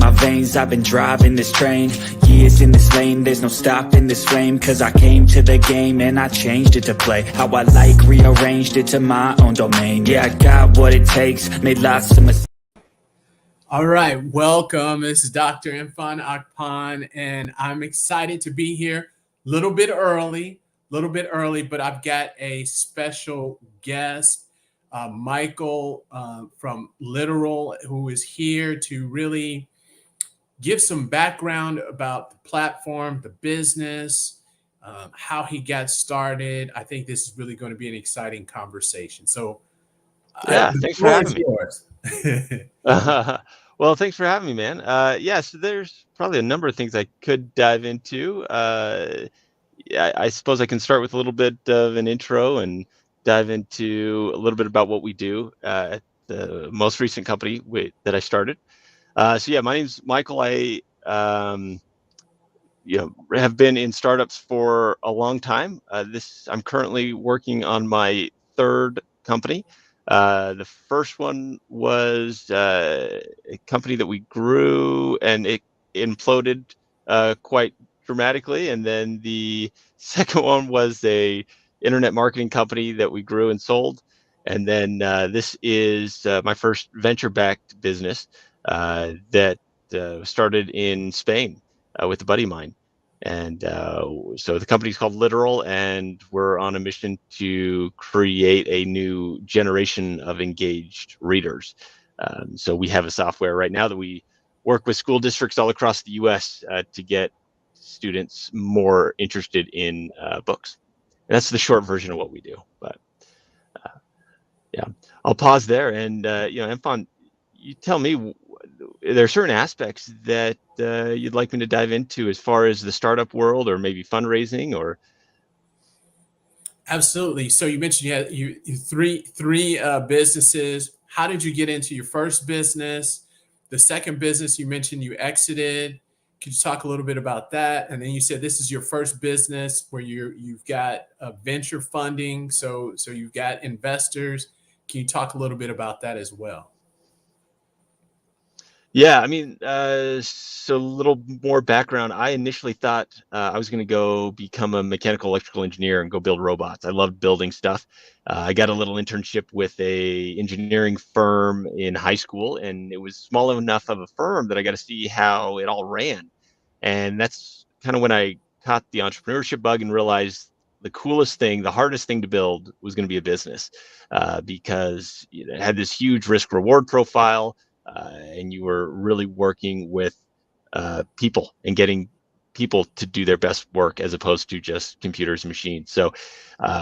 my veins, I've been driving this train. Years in this lane, there's no stopping this flame. Cause I came to the game and I changed it to play how I like, rearranged it to my own domain. Yeah, I got what it takes, made lots of mistakes. All right, welcome. This is Dr. Irfan Akpan, and I'm excited to be here. A little bit early, but I've got a special guest, Michael from Literal, who is here to really give some background about the platform, the business, how he got started. I think this is really going to be an exciting conversation. So, Yeah, the thanks for floor having is me. yours. Well, thanks for having me, man. So there's probably a number of things I could dive into. Yeah, I suppose I can start with a little bit of an intro and dive into a little bit about what we do at the most recent company that I started. So yeah, my name's Michael. I have been in startups for a long time. I'm currently working on my third company. The first one was a company that we grew and it imploded quite dramatically. And then the second one was a internet marketing company that we grew and sold. And then this is my first venture-backed business that started in Spain with a buddy of mine. And so the company's called Literal, and we're on a mission to create a new generation of engaged readers. So we have a software right now that we work with school districts all across the US to get students more interested in books. And that's the short version of what we do. But yeah, I'll pause there. And, Empon, you tell me, there are certain aspects that you'd like me to dive into as far as the startup world or maybe fundraising or. Absolutely. So you mentioned you had you three businesses. How did you get into your first business? The second business you mentioned you exited. Could you talk a little bit about that? And then you said this is your first business where you've got venture funding. So you've got investors. Can you talk a little bit about that as well? Yeah, so a little more background. I initially thought I was going to go become a mechanical electrical engineer and go build robots. I loved building stuff. I got a little internship with a engineering firm in high school, and it was small enough of a firm that I got to see how it all ran. And that's kind of when I caught the entrepreneurship bug and realized the coolest thing, the hardest thing to build was going to be a business because it had this huge risk reward profile. And you were really working with people and getting people to do their best work as opposed to just computers and machines. So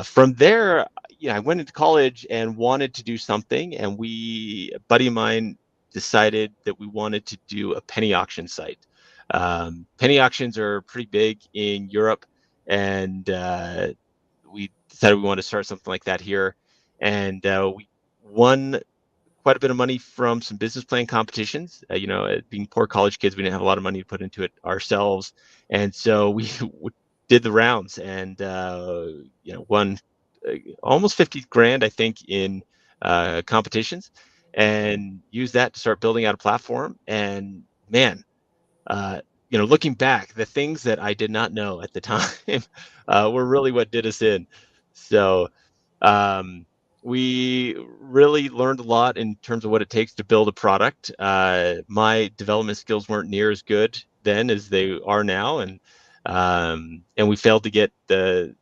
from there, I went into college and wanted to do something. And a buddy of mine decided that we wanted to do a penny auction site. Penny auctions are pretty big in Europe. And we decided we wanted to start something like that here. And we won quite a bit of money from some business plan competitions. Being poor college kids, we didn't have a lot of money to put into it ourselves, and so we did the rounds and won almost 50 grand, I think, in competitions, and used that to start building out a platform. And man, looking back, the things that I did not know at the time were really what did us in. So. We really learned a lot in terms of what it takes to build a product. My development skills weren't near as good then as they are now, and we failed to get the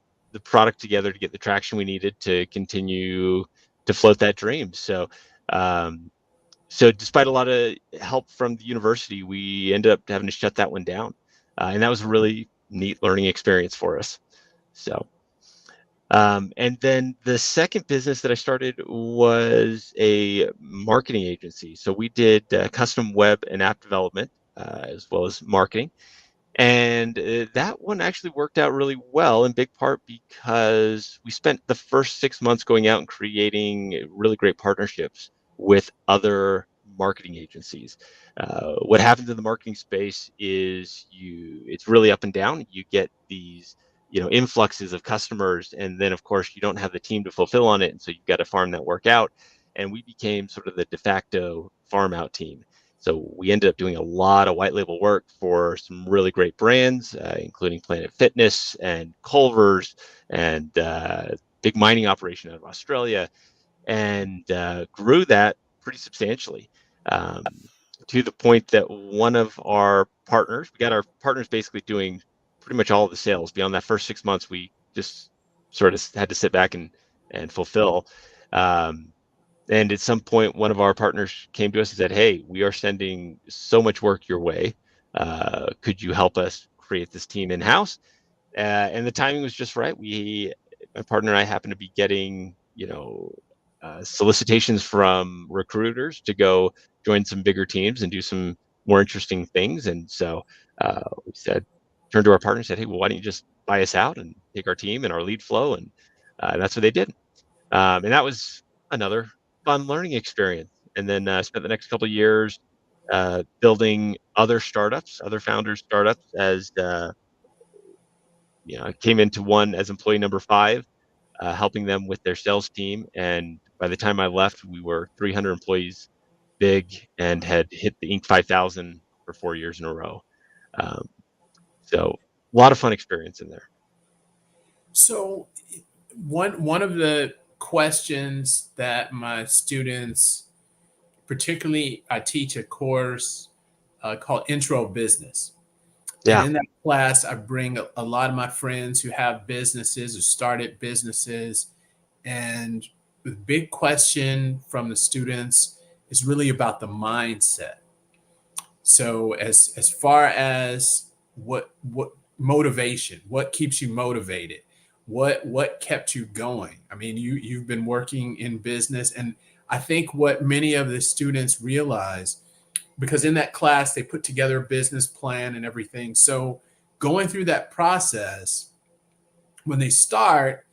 product together to get the traction we needed to continue to float that dream. So despite a lot of help from the university, we ended up having to shut that one down, and that was a really neat learning experience for us. So. And then the second business that I started was a marketing agency. So we did custom web and app development as well as marketing. And that one actually worked out really well in big part because we spent the first 6 months going out and creating really great partnerships with other marketing agencies. What happens in the marketing space is it's really up and down. You get these influxes of customers, and then of course you don't have the team to fulfill on it, and so you've got to farm that work out. And we became sort of the de facto farm out team. So we ended up doing a lot of white label work for some really great brands, including Planet Fitness and Culver's and big mining operation out of Australia, and grew that pretty substantially, um, to the point that one of our partners, we got our partners basically doing pretty much all of the sales. Beyond that first 6 months, we just sort of had to sit back and fulfill. Um, and at some point, one of our partners came to us and said, "Hey, we are sending so much work your way. Could you help us create this team in house?" And the timing was just right. My partner and I, happened to be getting, solicitations from recruiters to go join some bigger teams and do some more interesting things. And so we turned to our partner and said, "Hey, well, why don't you just buy us out and take our team and our lead flow?" And that's what they did. And that was another fun learning experience. And then spent the next couple of years building other startups, other founders' startups, as I came into one as employee number 5, helping them with their sales team. And by the time I left, we were 300 employees big and had hit the Inc. 5000 for 4 years in a row. Um, so a lot of fun experience in there. So one of the questions that my students, particularly I teach a course called Intro Business. And Yeah. in that class, I bring a lot of my friends who have businesses or started businesses. And the big question from the students is really about the mindset. So as far as what motivation, what keeps you motivated, what kept you going? I mean, you've been working in business, and I think what many of the students realize, because in that class they put together a business plan and everything. So going through that process, when they start,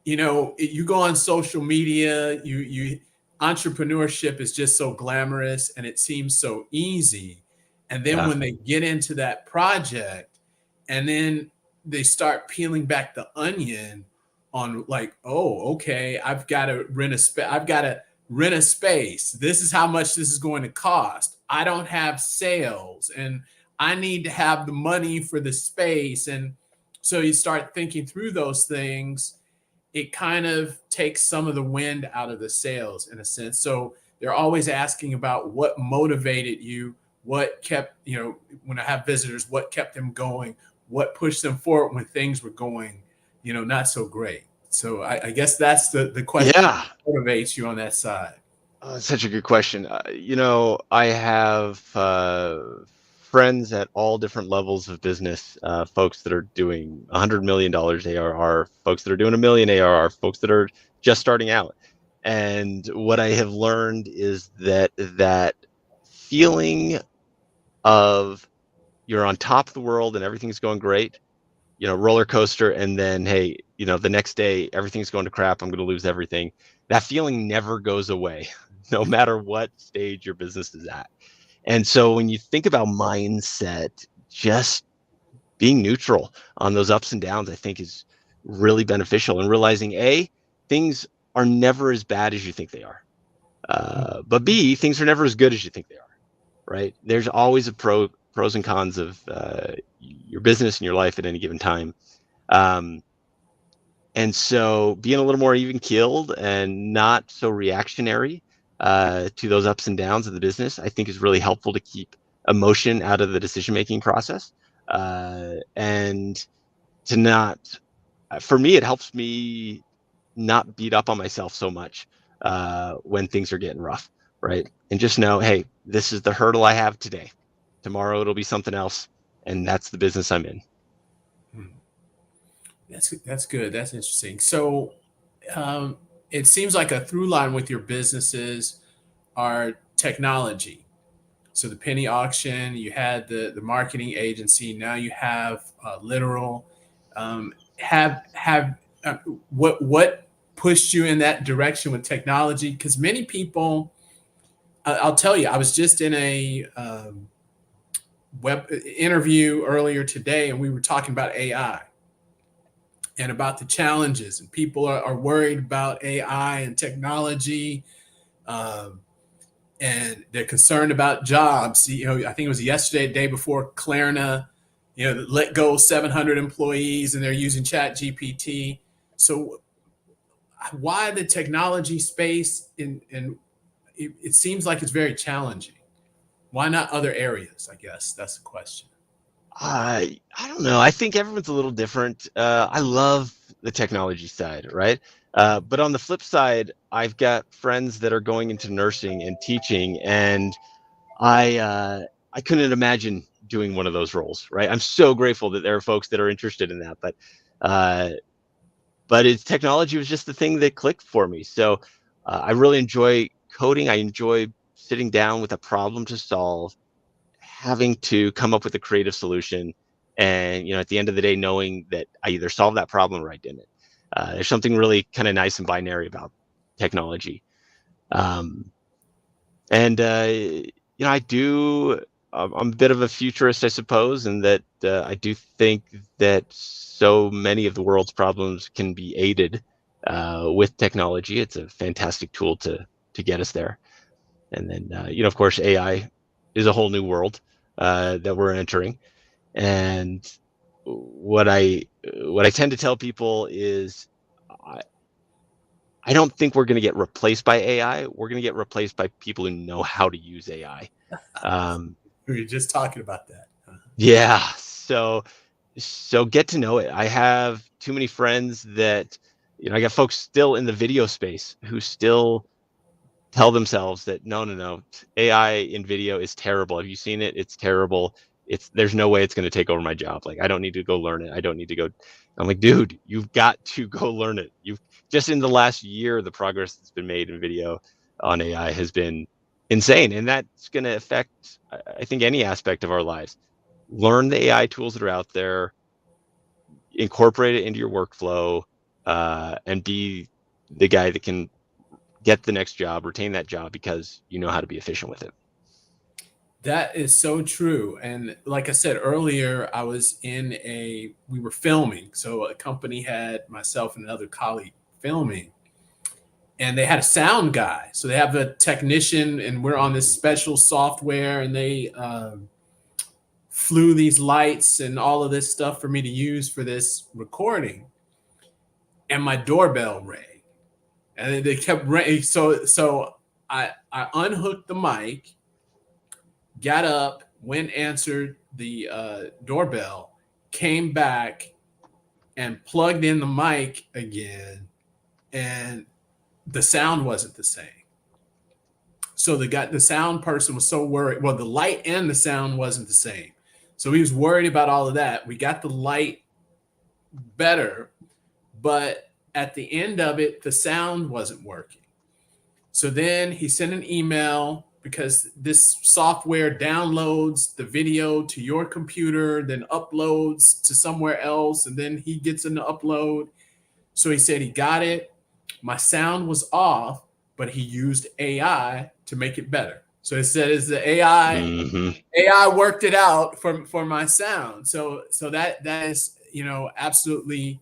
you go on social media, you entrepreneurship is just so glamorous and it seems so easy. And then Yeah. when they get into that project and then they start peeling back the onion on, like, oh, okay, I've got to rent a space. This is how much this is going to cost. I don't have sales and I need to have the money for the space. And so you start thinking through those things. It kind of takes some of the wind out of the sails in a sense. So they're always asking about what motivated you, what kept, when I have visitors, what kept them going, what pushed them forward when things were going, not so great. So I guess that's the question Yeah. that motivates you on that side. Such a good question. I have friends at all different levels of business, folks that are doing $100 million ARR, folks that are doing 1 million ARR, folks that are just starting out. And what I have learned is that feeling of you're on top of the world and everything's going great, roller coaster, and then, hey, the next day everything's going to crap. I'm going to lose everything. That feeling never goes away, no matter what stage your business is at. And so when you think about mindset, just being neutral on those ups and downs, I think is really beneficial. And realizing, A, things are never as bad as you think they are. But B, things are never as good as you think they are. Right? There's always pros and cons of your business and your life at any given time. Um, and so being a little more even keeled and not so reactionary to those ups and downs of the business, I think, is really helpful to keep emotion out of the decision making process. And to not, for me, it helps me not beat up on myself so much when things are getting rough, right? And just know, hey, this is the hurdle I have today. Tomorrow it'll be something else, and that's the business I'm in. That's good. That's interesting. So it seems like a through line with your businesses are technology. So the penny auction, you had the marketing agency, now you have Literal. Have what pushed you in that direction with technology? Because many people, I'll tell you, I was just in a web interview earlier today, and we were talking about AI and about the challenges, and people are worried about AI and technology. Um, and they're concerned about jobs. I think it was yesterday, the day before, Klarna, let go 700 employees, and they're using Chat GPT. So why the technology space? And it seems like it's very challenging. Why not other areas? I guess that's the question. I don't know. I think everyone's a little different. I love the technology side, right? But on the flip side, I've got friends that are going into nursing and teaching, and I couldn't imagine doing one of those roles, right? I'm so grateful that there are folks that are interested in that, uh, but it's technology was just the thing that clicked for me. So I really enjoy coding. I enjoy sitting down with a problem to solve, having to come up with a creative solution, and at the end of the day, knowing that I either solved that problem or I didn't. There's something really kind of nice and binary about technology. Um, and I do. I'm a bit of a futurist, I suppose, in that I do think that so many of the world's problems can be aided with technology. It's a fantastic tool to get us there. And then, of course, AI is a whole new world that we're entering. And what I tend to tell people is, I, I don't think we're going to get replaced by AI. We're going to get replaced by people who know how to use AI. We were just talking about that. Yeah. So get to know it. I have too many friends that, I got folks still in the video space who still tell themselves that no, AI in video is terrible. Have you seen it? It's terrible. There's no way it's going to take over my job. Like, I don't need to go learn it. I don't need to go. I'm like, dude, you've got to go learn it. You've just in the last year, the progress that's been made in video on AI has been insane, and that's going to affect, I think, any aspect of our lives. Learn the AI tools that are out there, incorporate it into your workflow, and be the guy that can get the next job, retain that job because you know how to be efficient with it. That is so true. And like I said earlier, we were filming. So a company had myself and another colleague filming, and they had a sound guy. So they have a technician, and we're on this special software, and they flew these lights and all of this stuff for me to use for this recording. And my doorbell rang, and they kept ringing. So I unhooked the mic, got up, went answered the doorbell, came back and plugged in the mic again, and the sound wasn't the same. So the sound person was so worried. Well, the light and the sound wasn't the same. So he was worried about all of that. We got the light better, but at the end of it, the sound wasn't working. So then he sent an email, because this software downloads the video to your computer, then uploads to somewhere else, and then he gets an upload. So he said he got it. My sound was off, but he used AI to make it better. So it said it's the AI worked it out for my sound. So that is absolutely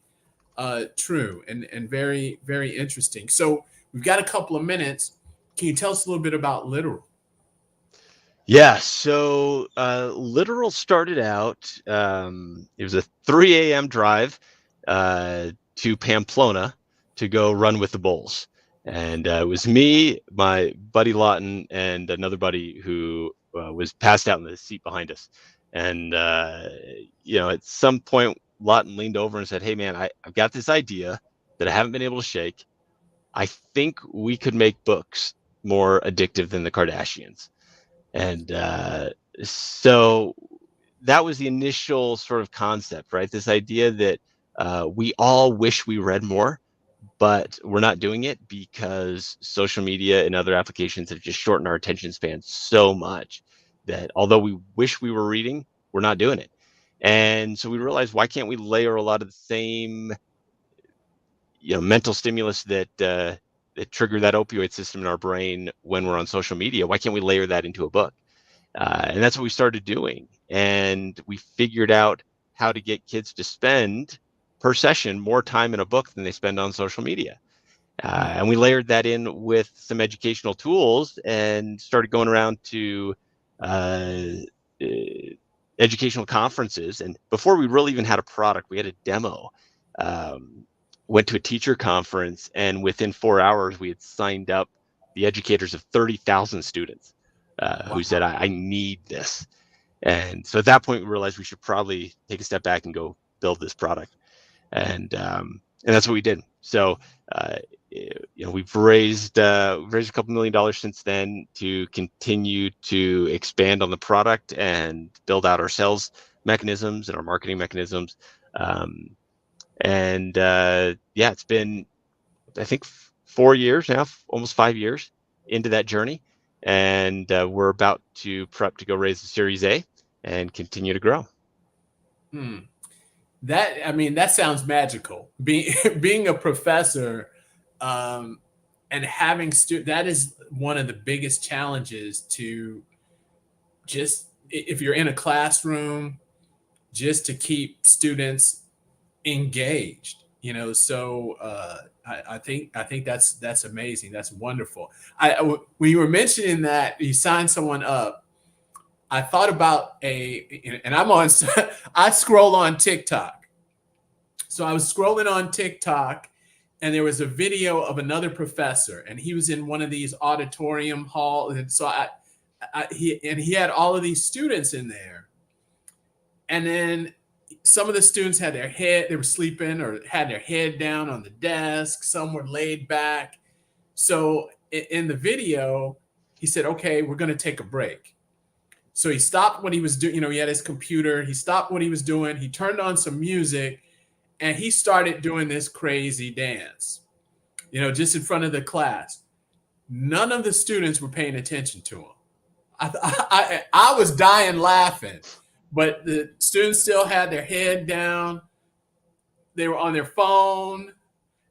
true and very, very interesting. So we've got a couple of minutes. Can you tell us a little bit about Literal? Yeah, so Literal started out, it was a 3 a.m. drive to Pamplona to go run with the bulls. And it was me, my buddy Lawton, and another buddy who was passed out in the seat behind us. And, at some point, Lawton leaned over and said, "Hey, man, I've got this idea that I haven't been able to shake. I think we could make books more addictive than the Kardashians." And so that was the initial sort of concept, right? This idea that we all wish we read more, but we're not doing it because social media and other applications have just shortened our attention span so much that although we wish we were reading, we're not doing it. And so we realized, why can't we layer a lot of the same mental stimulus that trigger that opioid system in our brain when we're on social media? Why can't we layer that into a book? And that's what we started doing. And we figured out how to get kids to spend per session more time in a book than they spend on social media. And we layered that in with some educational tools and started going around to educational conferences. And before we really even had a product, we had a demo. Went to a teacher conference, and within 4 hours, we had signed up the educators of 30,000 students who said, I need this. And so at that point, we realized we should probably take a step back and go build this product. And that's what we did. So, we've raised a couple $1 million since then to continue to expand on the product and build out our sales mechanisms and our marketing mechanisms. It's been, I think, 4 years now, almost 5 years into that journey. And we're about to prep to go raise the Series A and continue to grow. That sounds magical. Being a professor and having that is one of the biggest challenges to just, if you're in a classroom, just to keep students engaged, so I think that's amazing. That's wonderful. When you were mentioning that you signed someone up, I thought about and I scroll on TikTok. So I was scrolling on TikTok, and there was a video of another professor, and he was in one of these auditorium halls. And so he had all of these students in there. And then some of the students they were sleeping or had their head down on the desk. Some were laid back. So in the video, he said, okay, we're going to take a break. So he stopped what he was doing. He had his computer. He stopped what he was doing. He turned on some music, and he started doing this crazy dance, just in front of the class. None of the students were paying attention to him. I was dying laughing. But the students still had their head down. They were on their phone,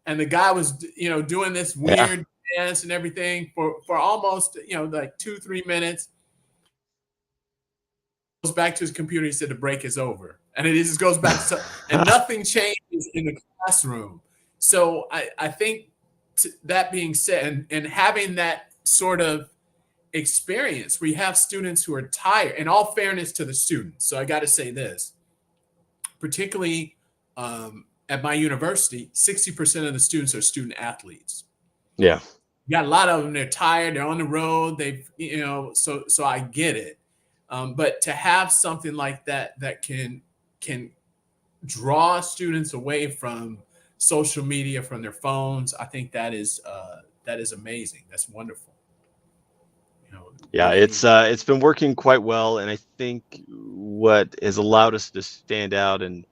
and the guy was, doing this weird dance and everything for almost, like 2-3 minutes. Goes back to his computer. He said the break is over, and it just goes back to, and nothing changes in the classroom. So I think that being said, and having that sort of experience where you have students who are tired, in all fairness to the students. So I got to say this, particularly at my university, 60% of the students are student athletes. Yeah. You got a lot of them, they're tired, they're on the road, so I get it. But to have something like that can draw students away from social media, from their phones, I think that is amazing. That's wonderful. Yeah, it's been working quite well, and I think what has allowed us to stand out and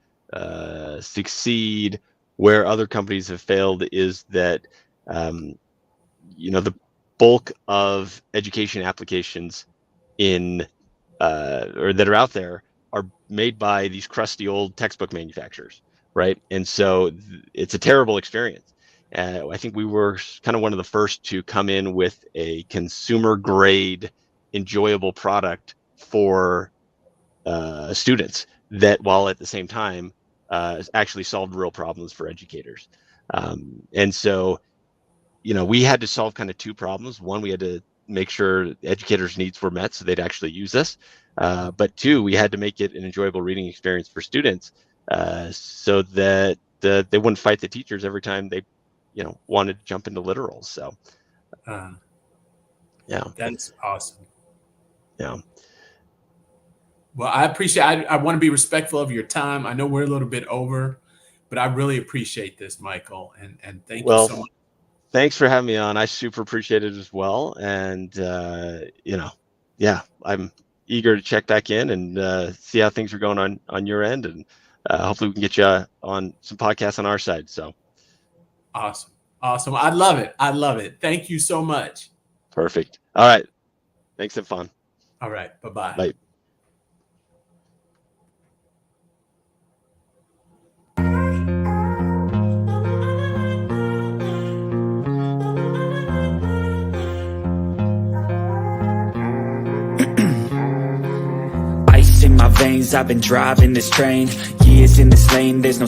succeed where other companies have failed is that the bulk of education applications or that are out there are made by these crusty old textbook manufacturers, right? And so it's a terrible experience. I think we were kind of one of the first to come in with a consumer grade, enjoyable product for students that, while at the same time, actually solved real problems for educators. And so, we had to solve kind of two problems. One, we had to make sure educators' needs were met so they'd actually use us. But two, we had to make it an enjoyable reading experience for students so that they wouldn't fight the teachers every time they wanted to jump into literals. So, that's awesome. Yeah. Well, I appreciate. I want to be respectful of your time. I know we're a little bit over, but I really appreciate this, Michael, and thank you so much. Thanks for having me on. I super appreciate it as well, and I'm eager to check back in and see how things are going on your end, and hopefully we can get you on some podcasts on our side. So. Awesome. I love it. Thank you so much. Perfect. All right. Thanks. Have fun. All right. Bye-bye. Bye. Ice in my veins, I've been driving this train, years in this lane, there's no